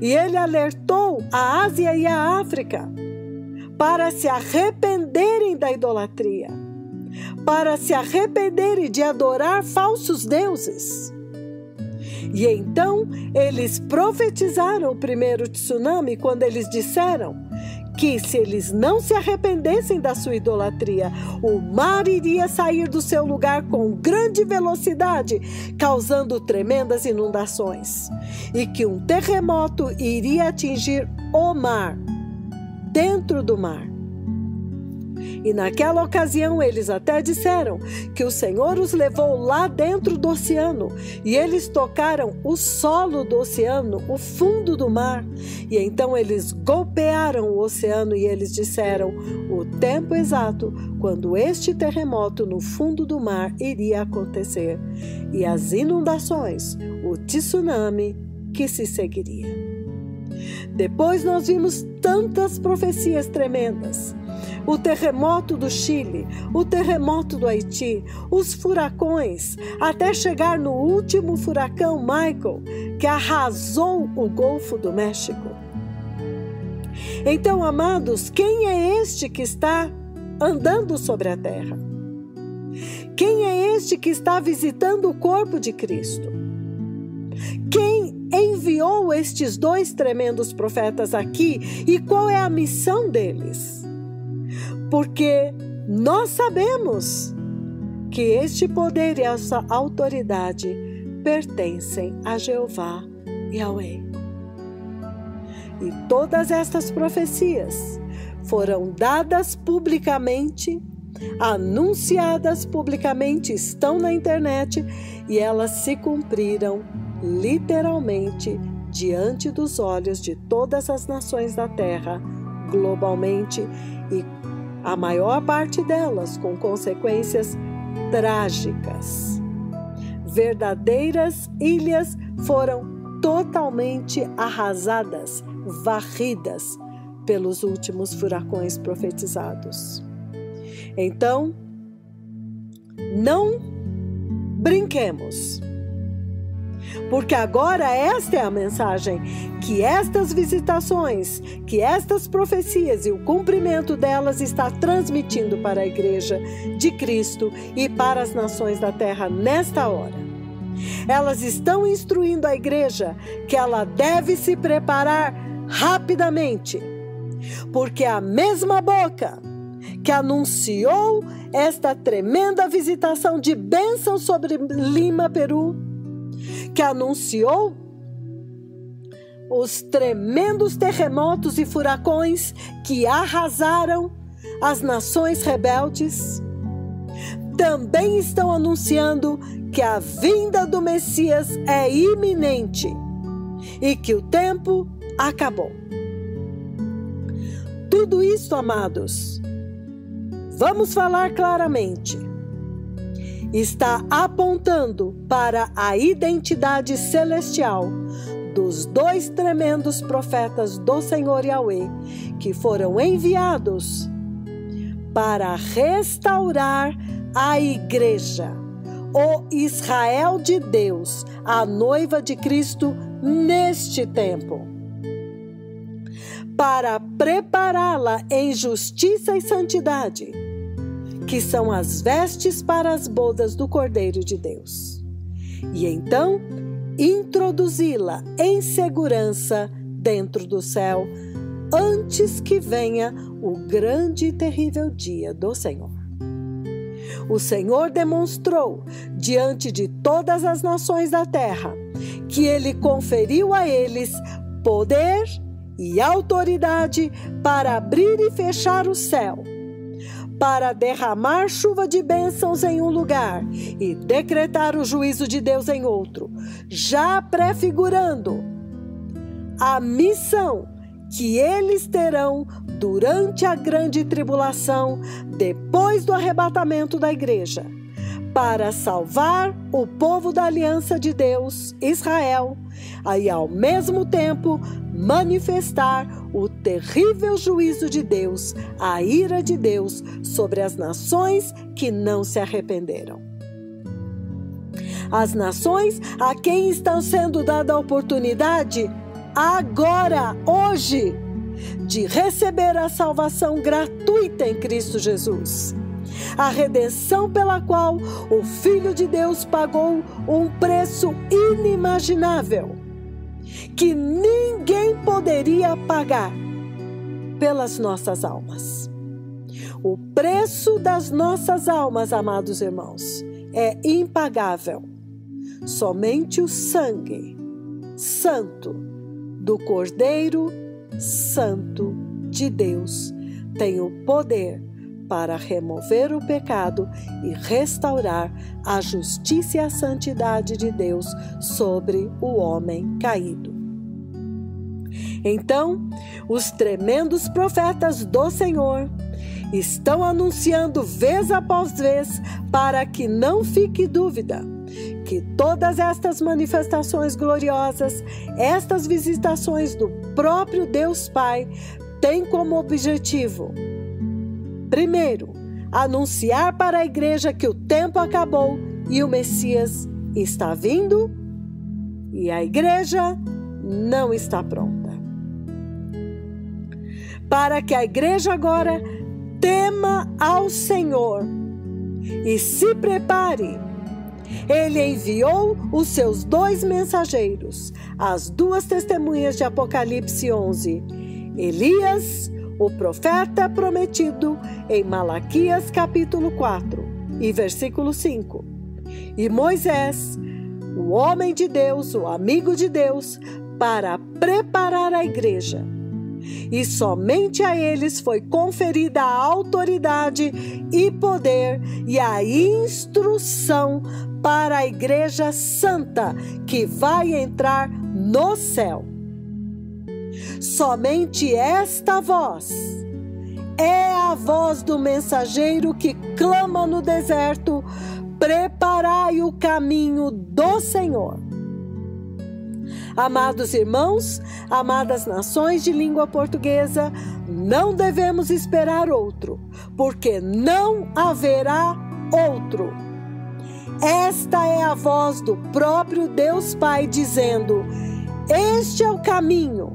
E ele alertou a Ásia e a África para se arrependerem da idolatria, para se arrependerem de adorar falsos deuses. E então eles profetizaram o primeiro tsunami quando eles disseram que se eles não se arrependessem da sua idolatria, o mar iria sair do seu lugar com grande velocidade, causando tremendas inundações, e que um terremoto iria atingir o mar, dentro do mar. E naquela ocasião eles até disseram que o Senhor os levou lá dentro do oceano, e eles tocaram o solo do oceano, o fundo do mar, e então eles golpearam o oceano e eles disseram o tempo exato quando este terremoto no fundo do mar iria acontecer, e as inundações, o tsunami que se seguiria. Depois nós vimos tantas profecias tremendas. O terremoto do Chile, o terremoto do Haiti, os furacões, até chegar no último furacão Michael, que arrasou o Golfo do México. Então, amados, quem é este que está andando sobre a terra? Quem é este que está visitando o corpo de Cristo? Quem enviou estes dois tremendos profetas aqui e qual é a missão deles? Porque nós sabemos que este poder e essa autoridade pertencem a Jeová Yahweh. E todas estas profecias foram dadas publicamente, anunciadas publicamente, estão na internet, e elas se cumpriram literalmente diante dos olhos de todas as nações da terra, globalmente, e a maior parte delas com consequências trágicas. Verdadeiras ilhas foram totalmente arrasadas, varridas pelos últimos furacões profetizados. Então, não brinquemos, porque agora esta é a mensagem que estas visitações, que estas profecias e o cumprimento delas está transmitindo para a Igreja de Cristo e para as nações da terra nesta hora. Elas estão instruindo a Igreja que ela deve se preparar rapidamente, porque a mesma boca que anunciou esta tremenda visitação de bênção sobre Lima, Peru, que anunciou os tremendos terremotos e furacões que arrasaram as nações rebeldes, também estão anunciando que a vinda do Messias é iminente e que o tempo acabou. Tudo isso, amados, vamos falar claramente. está apontando para a identidade celestial dos 2 tremendos profetas do Senhor Yahweh, que foram enviados para restaurar a igreja, o Israel de Deus, a noiva de Cristo neste tempo, para prepará-la em justiça e santidade, que são as vestes para as bodas do Cordeiro de Deus, e então introduzi-la em segurança dentro do céu, antes que venha o grande e terrível dia do Senhor. O Senhor demonstrou diante de todas as nações da terra que Ele conferiu a eles poder e autoridade para abrir e fechar o céu, para derramar chuva de bênçãos em um lugar e decretar o juízo de Deus em outro, já prefigurando a missão que eles terão durante a grande tribulação, depois do arrebatamento da igreja, para salvar o povo da aliança de Deus, Israel, e ao mesmo tempo manifestar o terrível juízo de Deus, a ira de Deus sobre as nações que não se arrependeram. As nações a quem estão sendo dada a oportunidade agora, hoje, de receber a salvação gratuita em Cristo Jesus. A redenção pela qual o Filho de Deus pagou um preço inimaginável, que ninguém poderia pagar pelas nossas almas. O preço das nossas almas, amados irmãos, é impagável. Somente o sangue santo do Cordeiro Santo de Deus tem o poder para remover o pecado e restaurar a justiça e a santidade de Deus sobre o homem caído. Então, os tremendos profetas do Senhor estão anunciando vez após vez, para que não fique dúvida, que todas estas manifestações gloriosas, estas visitações do próprio Deus Pai, têm como objetivo, primeiro, anunciar para a igreja que o tempo acabou e o Messias está vindo, e a igreja não está pronta. Para que a igreja agora tema ao Senhor e se prepare, Ele enviou os seus 2 mensageiros, as 2 testemunhas de Apocalipse 11, Elias, o profeta prometido em Malaquias capítulo 4 e versículo 5, e Moisés, o homem de Deus, o amigo de Deus, para preparar a igreja. E somente a eles foi conferida a autoridade e poder e a instrução para a igreja santa que vai entrar no céu. Somente esta voz é a voz do mensageiro que clama no deserto: preparai o caminho do Senhor. Amados irmãos, amadas nações de língua portuguesa, não devemos esperar outro, porque não haverá outro. Esta é a voz do próprio Deus Pai dizendo: este é o caminho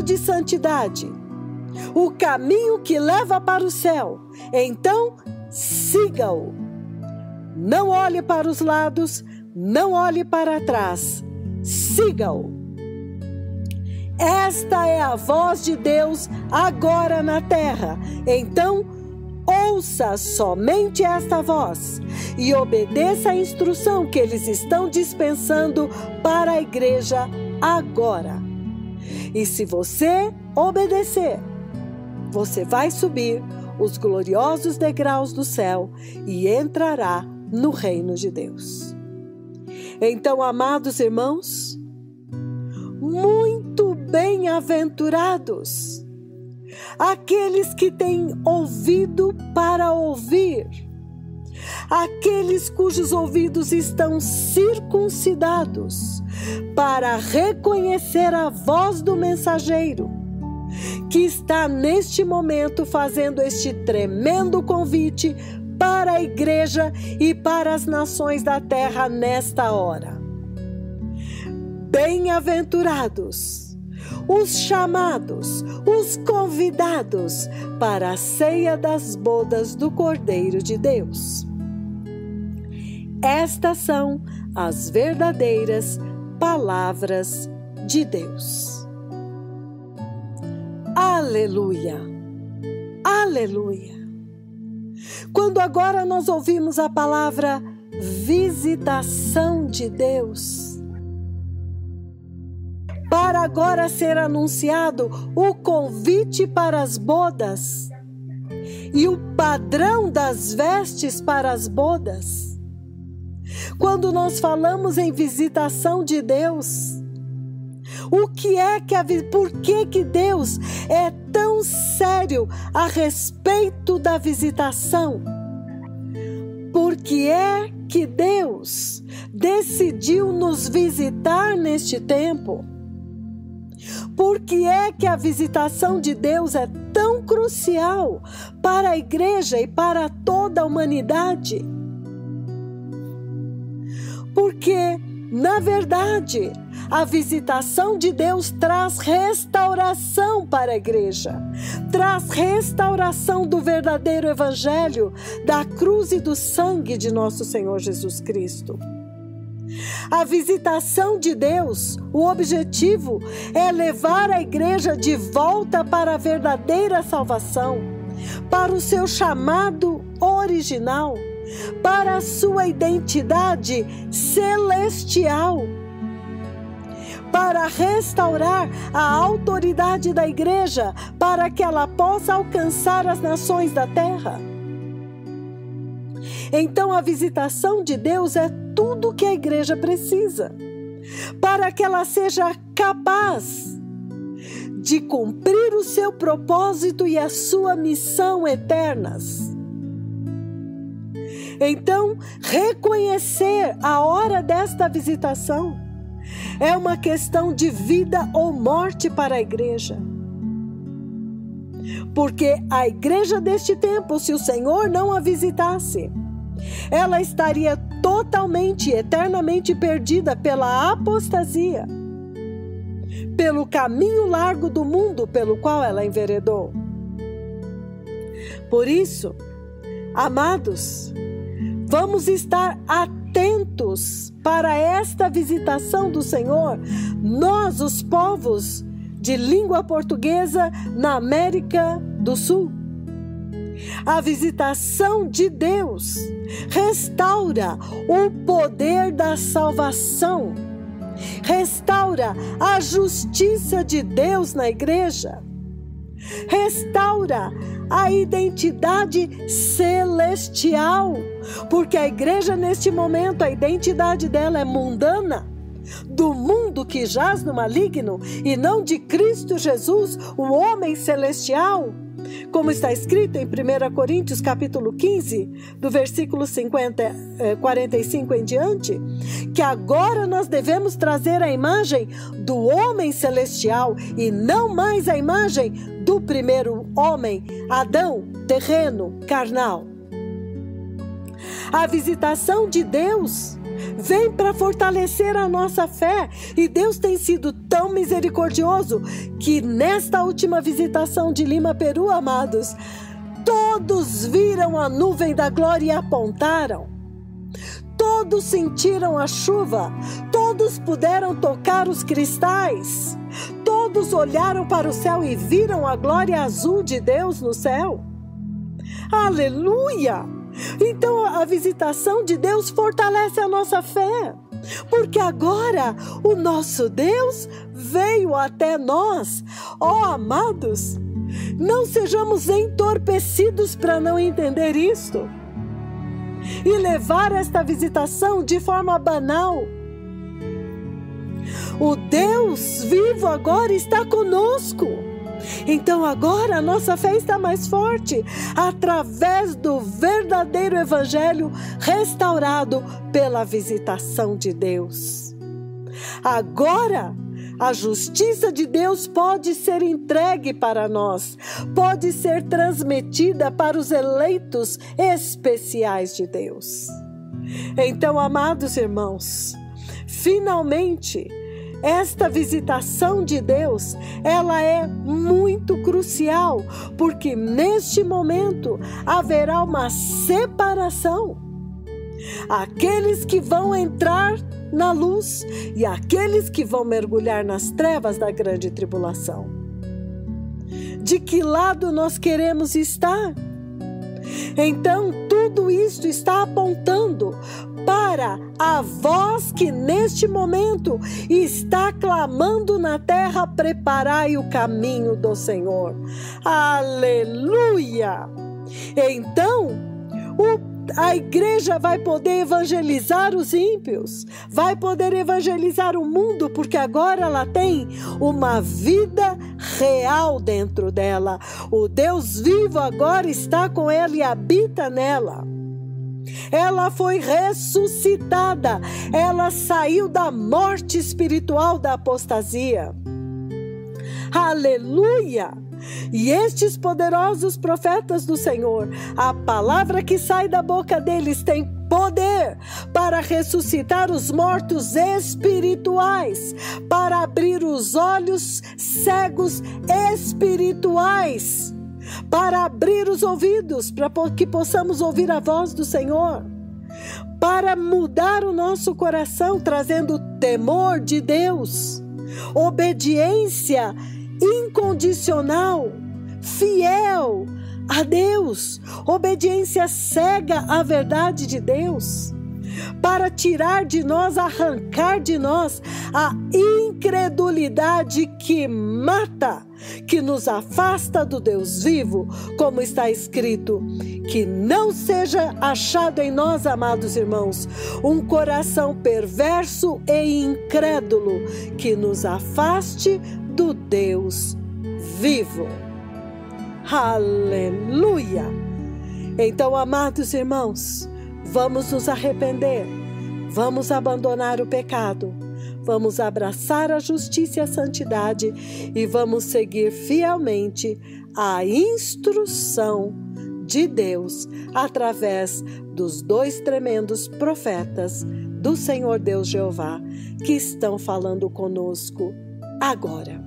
de santidade, o caminho que leva para o céu. Então, siga-o. Não olhe para os lados, não olhe para trás, siga-o. Esta é a voz de Deus agora na terra. Então, ouça somente esta voz e obedeça a instrução que eles estão dispensando para a igreja agora. E se você obedecer, você vai subir os gloriosos degraus do céu e entrará no reino de Deus. Então, amados irmãos, muito bem-aventurados aqueles que têm ouvido para ouvir, aqueles cujos ouvidos estão circuncidados, para reconhecer a voz do mensageiro, que está neste momento fazendo este tremendo convite para a igreja e para as nações da terra nesta hora. Bem-aventurados os chamados, os convidados para a ceia das bodas do Cordeiro de Deus. Estas são as verdadeiras palavras de Deus. Aleluia! Aleluia! Quando agora nós ouvimos a palavra visitação de Deus, para agora ser anunciado o convite para as bodas e o padrão das vestes para as bodas. Quando nós falamos em visitação de Deus, por que Deus é tão sério a respeito da visitação? Por que é que Deus decidiu nos visitar neste tempo? Por que é que a visitação de Deus é tão crucial para a igreja e para toda a humanidade? Porque, na verdade, a visitação de Deus traz restauração para a igreja, traz restauração do verdadeiro evangelho, da cruz e do sangue de nosso Senhor Jesus Cristo. A visitação de Deus, o objetivo é levar a igreja de volta para a verdadeira salvação, para o seu chamado original, para a sua identidade celestial, para restaurar a autoridade da igreja, para que ela possa alcançar as nações da terra. Então a visitação de Deus é tudo que a igreja precisa, para que ela seja capaz de cumprir o seu propósito e a sua missão eternas. Então, reconhecer a hora desta visitação é uma questão de vida ou morte para a igreja. Porque a igreja deste tempo, se o Senhor não a visitasse, ela estaria totalmente, eternamente perdida pela apostasia, pelo caminho largo do mundo pelo qual ela enveredou. Por isso, amados, vamos estar atentos para esta visitação do Senhor, nós, os povos de língua portuguesa na América do Sul. A visitação de Deus restaura o poder da salvação, restaura a justiça de Deus na igreja, restaura a identidade celestial, porque a igreja neste momento, a identidade dela é mundana, do mundo que jaz no maligno, e não de Cristo Jesus, o homem celestial, como está escrito em 1 Coríntios capítulo 15, do versículo 45 em diante, que agora nós devemos trazer a imagem do homem celestial e não mais a imagem do primeiro homem, Adão, terreno, carnal. A visitação de Deus vem para fortalecer a nossa fé, e Deus tem sido tão misericordioso que nesta última visitação de Lima, Peru, amados, todos viram a nuvem da glória e apontaram, todos sentiram a chuva, todos puderam tocar os cristais, todos olharam para o céu e viram a glória azul de Deus no céu. Aleluia! Então a visitação de Deus fortalece a nossa fé, porque agora o nosso Deus veio até nós. Ó, amados, não sejamos entorpecidos para não entender isto e levar esta visitação de forma banal. O Deus vivo agora está conosco. Então agora a nossa fé está mais forte, através do verdadeiro evangelho restaurado pela visitação de Deus. Agora, a justiça de Deus pode ser entregue para nós, pode ser transmitida para os eleitos especiais de Deus. Então, amados irmãos, finalmente, esta visitação de Deus, ela é muito crucial, porque neste momento haverá uma separação. Aqueles que vão entrar na luz e aqueles que vão mergulhar nas trevas da grande tribulação. De que lado nós queremos estar? Então, tudo isto está apontando para a voz que neste momento está clamando na terra: preparai o caminho do Senhor. Aleluia! Então, a igreja vai poder evangelizar os ímpios, vai poder evangelizar o mundo, porque agora ela tem uma vida real dentro dela. O Deus vivo agora está com ela e habita nela. Ela foi ressuscitada, ela saiu da morte espiritual, da apostasia. Aleluia! E estes poderosos profetas do Senhor, a palavra que sai da boca deles tem poder para ressuscitar os mortos espirituais, para abrir os olhos cegos espirituais, para abrir os ouvidos, para que possamos ouvir a voz do Senhor, para mudar o nosso coração, trazendo temor de Deus, obediência incondicional, fiel a Deus, obediência cega à verdade de Deus, para tirar de nós, arrancar de nós a incredulidade que mata, que nos afasta do Deus vivo, como está escrito: que não seja achado em nós, amados irmãos, um coração perverso e incrédulo, que nos afaste do Deus vivo. Aleluia! Então, amados irmãos, vamos nos arrepender, vamos abandonar o pecado, vamos abraçar a justiça e a santidade e vamos seguir fielmente a instrução de Deus através dos dois tremendos profetas do Senhor Deus Jeová que estão falando conosco agora.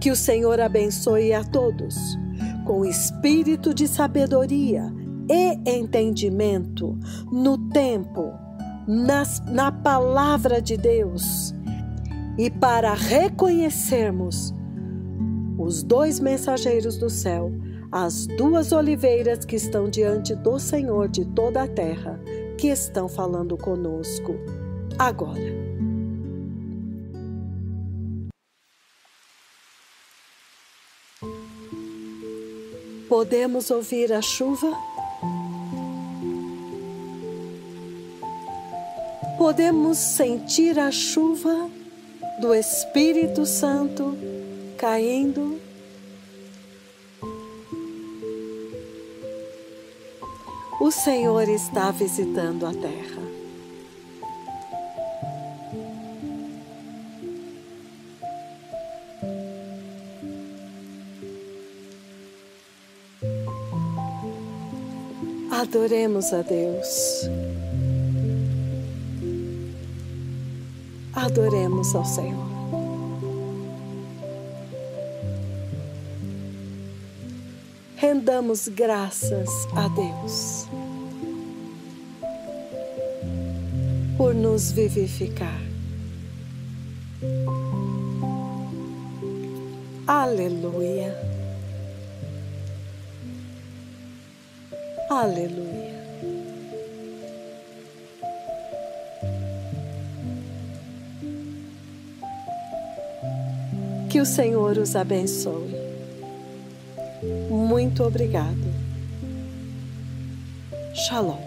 Que o Senhor abençoe a todos com espírito de sabedoria e entendimento no tempo, na palavra de Deus, e para reconhecermos os dois mensageiros do céu, as duas oliveiras que estão diante do Senhor de toda a terra, que estão falando conosco agora. Podemos ouvir a chuva? Podemos sentir a chuva do Espírito Santo caindo? O Senhor está visitando a terra. Adoremos a Deus. Adoremos ao Senhor. Rendamos graças a Deus por nos vivificar. Aleluia. Aleluia. Que o Senhor os abençoe. Muito obrigado. Shalom.